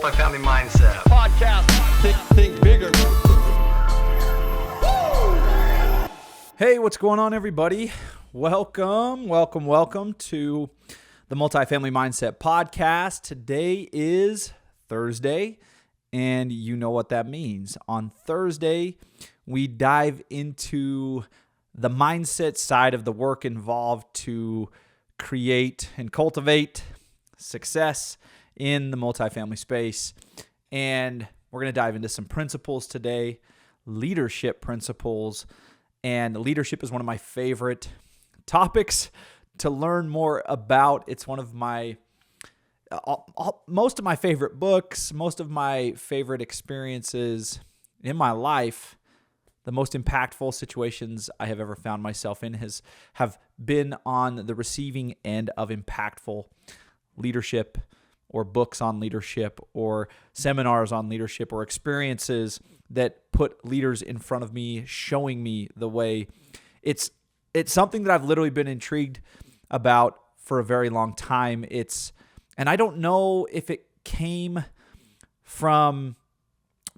Multifamily Mindset Podcast. Think bigger. Hey, what's going on, everybody? Welcome to the Multifamily Mindset Podcast. Today is Thursday, and you know what that means. On Thursday, we dive into the mindset side of the work involved to create and cultivate success in the multifamily space. And we're going to dive into some principles today, leadership principles. And leadership is one of my favorite topics to learn more about. It's one of my, most of my favorite books, most of my favorite experiences in my life. The most impactful situations I have ever found myself in have been on the receiving end of impactful leadership, or books on leadership, or seminars on leadership, or experiences that put leaders in front of me, showing me the way. It's something that I've literally been intrigued about for a very long time. And I don't know if it came from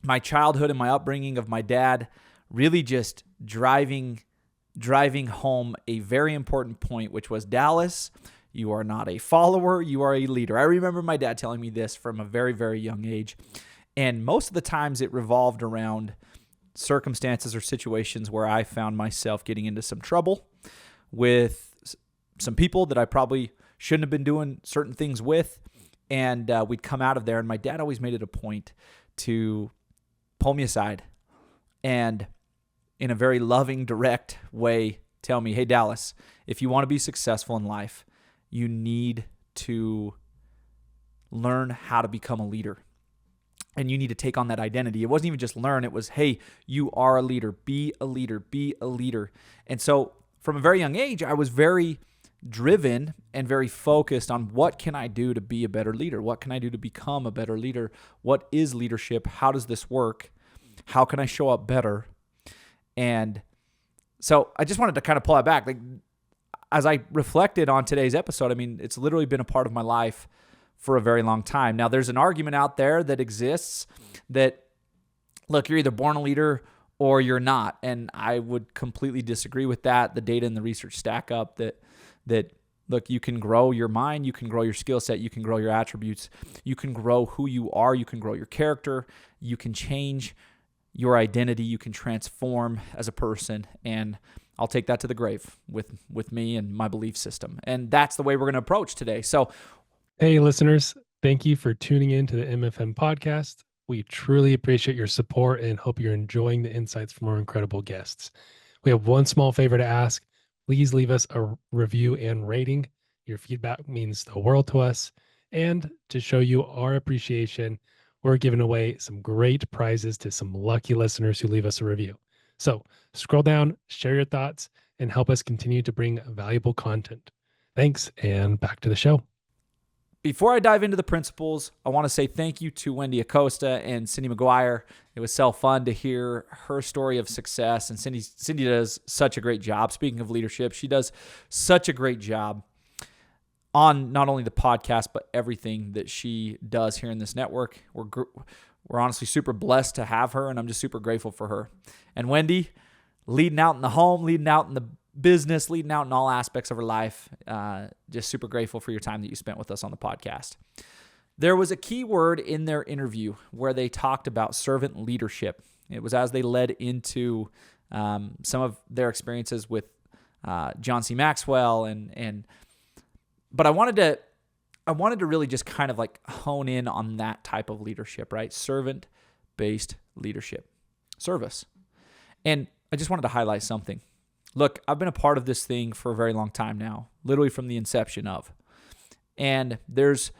my childhood and my upbringing of my dad really just driving home a very important point, which was, Dallas, you are not a follower, you are a leader. I remember my dad telling me this from a very, very young age. And most of the times it revolved around circumstances or situations where I found myself getting into some trouble with some people that I probably shouldn't have been doing certain things with. And we'd come out of there, and my dad always made it a point to pull me aside and, in a very loving, direct way, tell me, hey, Dallas, if you want to be successful in life, you need to learn how to become a leader. And you need to take on that identity. It wasn't even just learn. It was, hey, you are a leader. Be a leader. Be a leader. And so from a very young age, I was very driven and very focused on what can I do to be a better leader? What can I do to become a better leader? What is leadership? How does this work? How can I show up better? And so I just wanted to kind of pull that back. Like, as I reflected on today's episode, I mean, it's literally been a part of my life for a very long time. Now, there's an argument out there that exists that, look, you're either born a leader or you're not. And I would completely disagree with that. The data and the research stack up that look, you can grow your mind, you can grow your skill set, you can grow your attributes, you can grow who you are, you can grow your character, you can change your identity, you can transform as a person. And I'll take that to the grave with me and my belief system. And that's the way we're going to approach today. So, hey, listeners, thank you for tuning in to the MFM podcast. We truly appreciate your support and hope you're enjoying the insights from our incredible guests. We have one small favor to ask. Please leave us a review and rating. Your feedback means the world to us. And to show you our appreciation, we're giving away some great prizes to some lucky listeners who leave us a review. So scroll down, share your thoughts, and help us continue to bring valuable content. Thanks, and back to the show. Before I dive into the principles, I want to say thank you to Wendy Acosta and Cyndi Maguire. It was so fun to hear her story of success, and Cyndi does such a great job. Speaking of leadership, she does such a great job on not only the podcast, but everything that she does here in this network. We're honestly super blessed to have her, and I'm just super grateful for her. And Wendy, leading out in the home, leading out in the business, leading out in all aspects of her life. Just super grateful for your time that you spent with us on the podcast. There was a key word in their interview where they talked about servant leadership. It was as they led into some of their experiences with John C. Maxwell, but I wanted to really just kind of like hone in on that type of leadership, right? Servant-based leadership, service. And I just wanted to highlight something. Look, I've been a part of this thing for a very long time now, literally from the inception of. And there's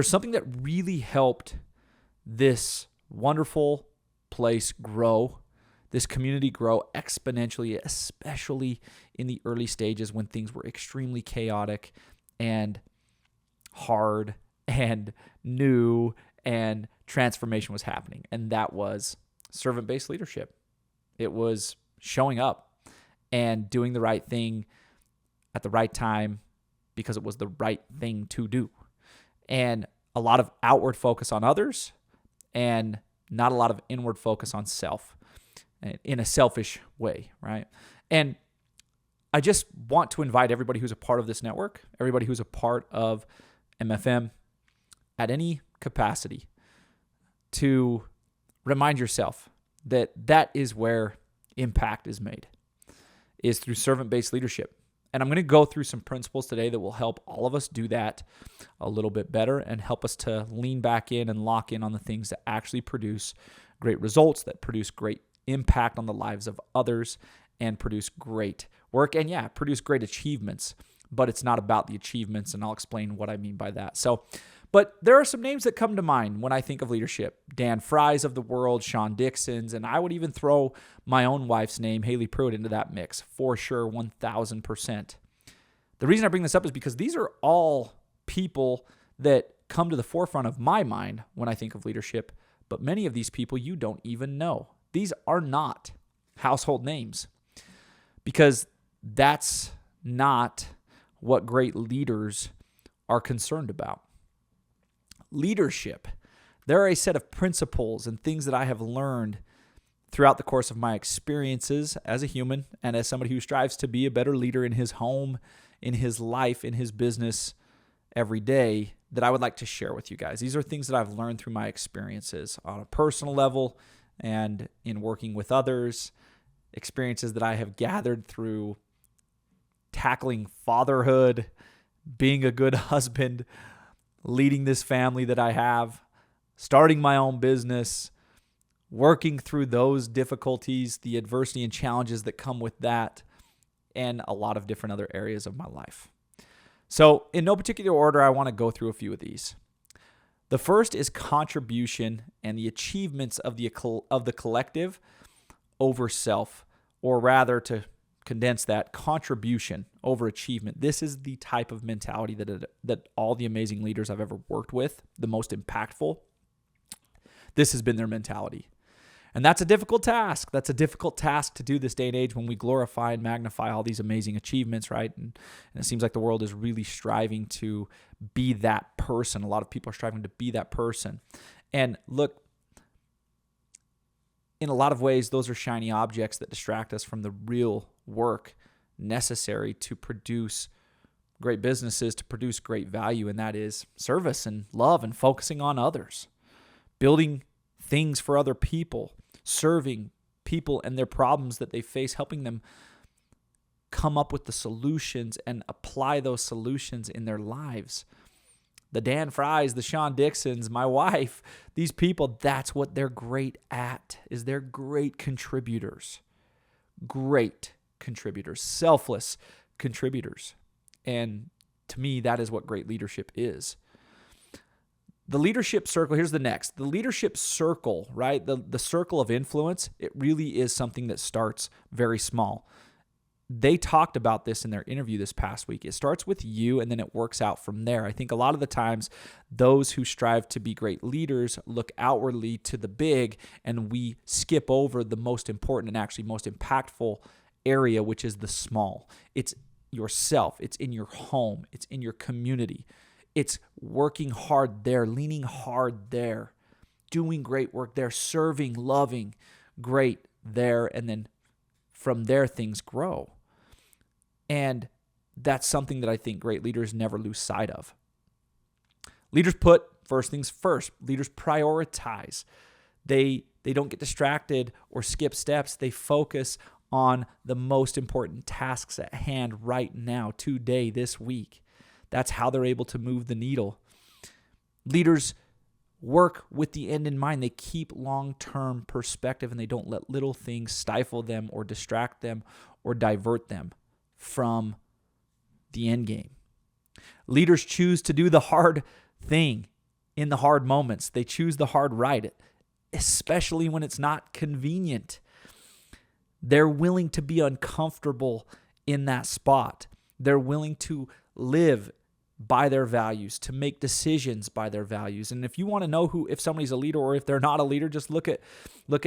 something that really helped this wonderful place grow, this community grow exponentially, especially in the early stages when things were extremely chaotic and hard and new and transformation was happening. And that was servant-based leadership. It was showing up and doing the right thing at the right time because it was the right thing to do. And a lot of outward focus on others and not a lot of inward focus on self in a selfish way, right? And I just want to invite everybody who's a part of this network, everybody who's a part of MFM at any capacity, to remind yourself that that is where impact is made, is through servant-based leadership. And I'm going to go through some principles today that will help all of us do that a little bit better and help us to lean back in and lock in on the things that actually produce great results, that produce great impact on the lives of others, and produce great work and produce great achievements. But it's not about the achievements, and I'll explain what I mean by that. But there are some names that come to mind when I think of leadership. Dan Fry's of the world, Sean Dixon's, and I would even throw my own wife's name, Haley Pruitt, into that mix for sure, 1,000%. The reason I bring this up is because these are all people that come to the forefront of my mind when I think of leadership, but many of these people you don't even know. These are not household names because that's not what great leaders are concerned about. Leadership. There are a set of principles and things that I have learned throughout the course of my experiences as a human and as somebody who strives to be a better leader in his home, in his life, in his business every day that I would like to share with you guys. These are things that I've learned through my experiences on a personal level and in working with others, experiences that I have gathered through tackling fatherhood, being a good husband, leading this family that I have, starting my own business, working through those difficulties, the adversity and challenges that come with that, and a lot of different other areas of my life. So in no particular order, I want to go through a few of these. The first is contribution and the achievements of the collective over self, or rather, to condense that, contribution over achievement. This is the type of mentality that all the amazing leaders I've ever worked with, the most impactful, this has been their mentality. And that's a difficult task. That's a difficult task to do this day and age when we glorify and magnify all these amazing achievements, right? And it seems like the world is really striving to be that person. A lot of people are striving to be that person. And look, in a lot of ways, those are shiny objects that distract us from the real work necessary to produce great businesses, to produce great value, and that is service and love and focusing on others, building things for other people, serving people and their problems that they face, helping them come up with the solutions and apply those solutions in their lives. The Dan Frys, the Sean Dixons, my wife, these people, that's what they're great at, is they're great contributors. Great contributors, selfless contributors. And to me, that is what great leadership is. The leadership circle, here's the next. The leadership circle, right? The circle of influence, it really is something that starts very small. They talked about this in their interview this past week. It starts with you and then it works out from there. I think a lot of the times those who strive to be great leaders look outwardly to the big and we skip over the most important and actually most impactful area, which is the small. It's yourself. It's in your home. It's in your community. It's working hard there, leaning hard there, doing great work there, serving, loving, great there, and then from there things grow. And that's something that I think great leaders never lose sight of. Leaders put first things first. Leaders prioritize. They don't get distracted or skip steps. They focus on the most important tasks at hand right now, today, this week. That's how they're able to move the needle. Leaders work with the end in mind. They keep long-term perspective and they don't let little things stifle them or distract them or divert them from the end game. Leaders choose to do the hard thing in the hard moments. They choose the hard right, especially when it's not convenient. They're willing to be uncomfortable in that spot. They're willing to live by their values, to make decisions by their values. And if you want to know if somebody's a leader or if they're not a leader, just look at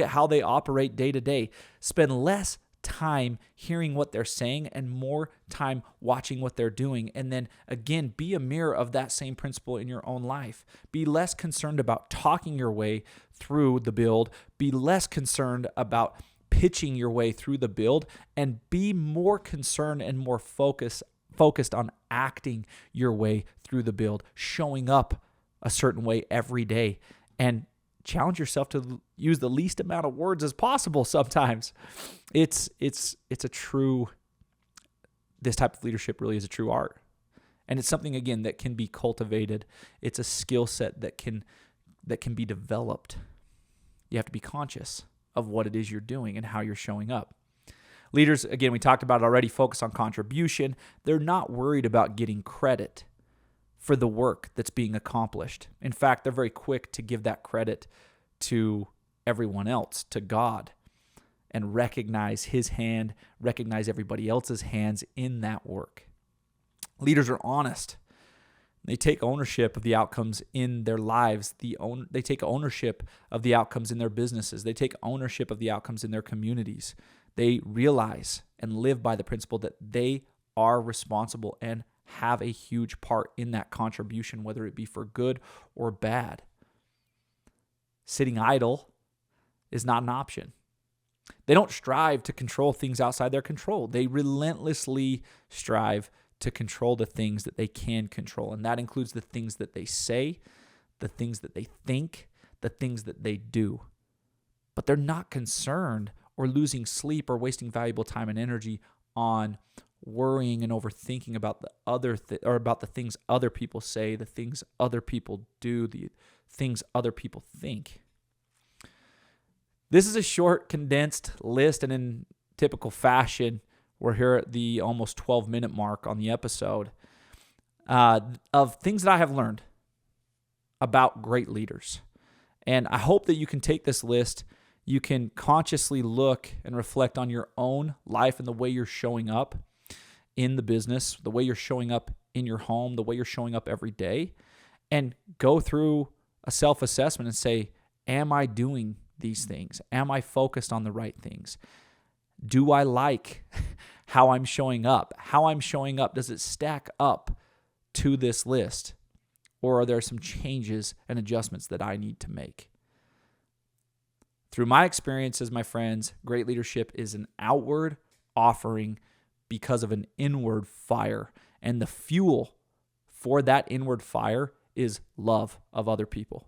how they operate day to day. Spend less time hearing what they're saying and more time watching what they're doing. And then again, be a mirror of that same principle in your own life. Be less concerned about talking your way through the build. Be less concerned about pitching your way through the build, and be more concerned and more focused on acting your way through the build, showing up a certain way every day, and challenge yourself to use the least amount of words as possible sometimes. It's a true, this type of leadership really is a true art. And it's something, again, that can be cultivated. It's a skill set that can be developed. You have to be conscious of what it is you're doing and how you're showing up. Leaders, again, we talked about it already, focus on contribution. They're not worried about getting credit for the work that's being accomplished. In fact, they're very quick to give that credit to everyone else, to God, and recognize His hand, recognize everybody else's hands in that work. Leaders are honest. They take ownership of the outcomes in their lives. They take ownership of the outcomes in their businesses. They take ownership of the outcomes in their communities. They realize and live by the principle that they are responsible and have a huge part in that contribution, whether it be for good or bad. Sitting idle is not an option. They don't strive to control things outside their control. They relentlessly strive to control the things that they can control. And that includes the things that they say, the things that they think, the things that they do. But they're not concerned or losing sleep or wasting valuable time and energy on worrying and overthinking about the about the things other people say, the things other people do, the things other people think. This is a short, condensed list, and in typical fashion, we're here at the almost 12-minute mark on the episode of things that I have learned about great leaders. And I hope that you can take this list, you can consciously look and reflect on your own life and the way you're showing up in the business, the way you're showing up in your home, the way you're showing up every day, and go through a self-assessment and say, am I doing these things? Am I focused on the right things? Do I like how I'm showing up? How I'm showing up, does it stack up to this list? Or are there some changes and adjustments that I need to make? Through my experiences, my friends, great leadership is an outward offering because of an inward fire. And the fuel for that inward fire is love of other people.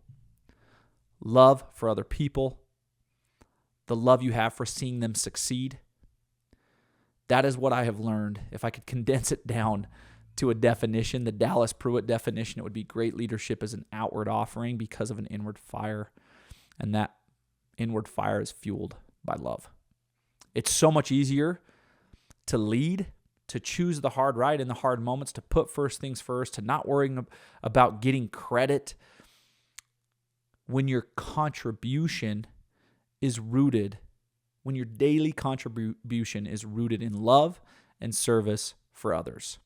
Love for other people. The love you have for seeing them succeed. That is what I have learned. If I could condense it down to a definition, the Dallas Pruitt definition, it would be great leadership is an outward offering because of an inward fire. And that inward fire is fueled by love. It's so much easier to lead, to choose the hard right in the hard moments, to put first things first, to not worrying about getting credit when your contribution is rooted, when your daily contribution is rooted in love and service for others.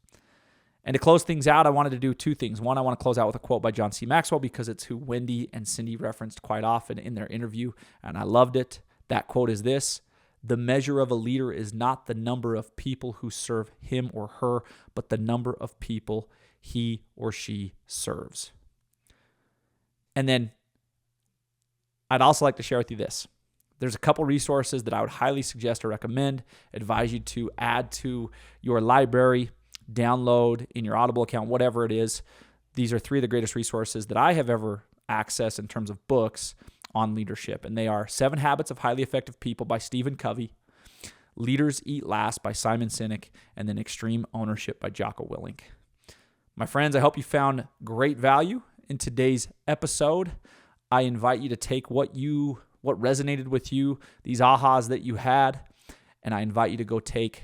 And to close things out, I wanted to do two things. One, I want to close out with a quote by John C. Maxwell because it's who Wendy and Cyndi referenced quite often in their interview, and I loved it. That quote is this: "The measure of a leader is not the number of people who serve him or her, but the number of people he or she serves." And then I'd also like to share with you this. There's a couple resources that I would highly suggest or recommend, advise you to add to your library, download in your Audible account, whatever it is. These are three of the greatest resources that I have ever accessed in terms of books on leadership. And they are 7 Habits of Highly Effective People by Stephen Covey, Leaders Eat Last by Simon Sinek, and then Extreme Ownership by Jocko Willink. My friends, I hope you found great value in today's episode. I invite you to take what resonated with you, these ahas that you had, and I invite you to go take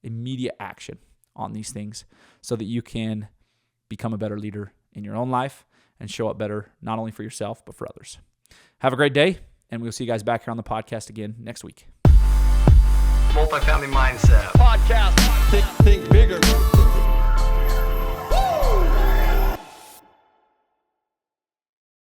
immediate action on these things so that you can become a better leader in your own life and show up better, not only for yourself, but for others. Have a great day, and we'll see you guys back here on the podcast again next week. Multifamily Mindset Podcast. Think bigger.